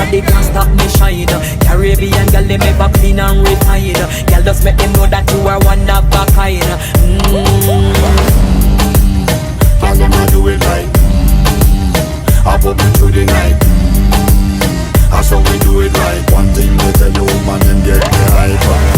nobody can stop me shine. Caribbean girl, them ever clean and retired. Girl, just make them know that you are one of a kind. Girl, them a do it right. I put me through the night. That's how we do it right. One thing they tell you, man, them get the hype.